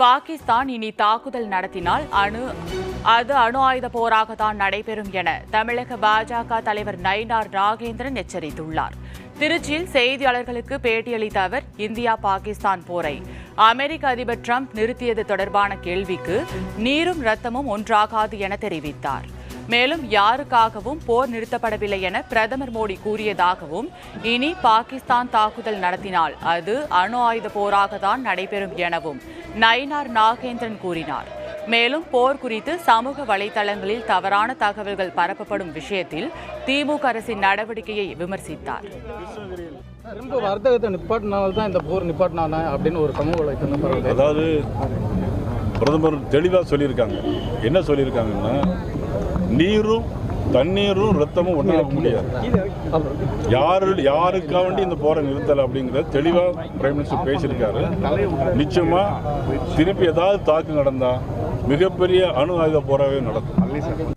பாகிஸ்தான் இனி தாக்குதல் நடத்தினால் அது அணு ஆயுத போராகத்தான் நடைபெறும் என தமிழக பாஜக தலைவர் நயினார் நாகேந்திரன் எச்சரித்துள்ளார். திருச்சியில் செய்தியாளர்களுக்கு பேட்டியளித்த அவர், இந்தியா பாகிஸ்தான் போரை அமெரிக்க அதிபர் டிரம்ப் நிறுத்தியது தொடர்பான கேள்விக்கு நீரும் ரத்தமும் ஒன்றாகாது என தெரிவித்தார். மேலும் யாருக்காகவும் போர் நிறுத்தப்படவில்லை என பிரதமர் மோடி கூறியதாகவும், இனி பாகிஸ்தான் தாக்குதல் நடத்தினால் அது அணு ஆயுத போராகத்தான் நடைபெறும் எனவும் நயினார் நாகேந்திரன் கூறினார். மேலும் போர் குறித்து சமூக வலைதளங்களில் தவறான தகவல்கள் பரப்பப்படும் விஷயத்தில் திமுக அரசின் நடவடிக்கையை விமர்சித்தார். வர்த்தகத்தை நிப்பாட்டினால்தான் இந்த போர் நிப்பாட்டினான அப்படின்னு ஒரு சமூக வலைதளம், அதாவது பிரதமர் தெளிவாக சொல்லியிருக்காங்க. என்ன சொல்லியிருக்காங்கன்னா, நீரும் தண்ணீரும் ரத்தமும் ஒன்றாக முடியாது, யாருக்காக வேண்டி இந்த போரை நிறுத்தலை அப்படிங்கிறத தெளிவாக பிரைம் மினிஸ்டர் பேசியிருக்காரு. நிச்சயமாக திருப்பி ஏதாவது தாக்கு நடந்தால் மிகப்பெரிய அணு ஆயுத போராகவே நடக்கும்.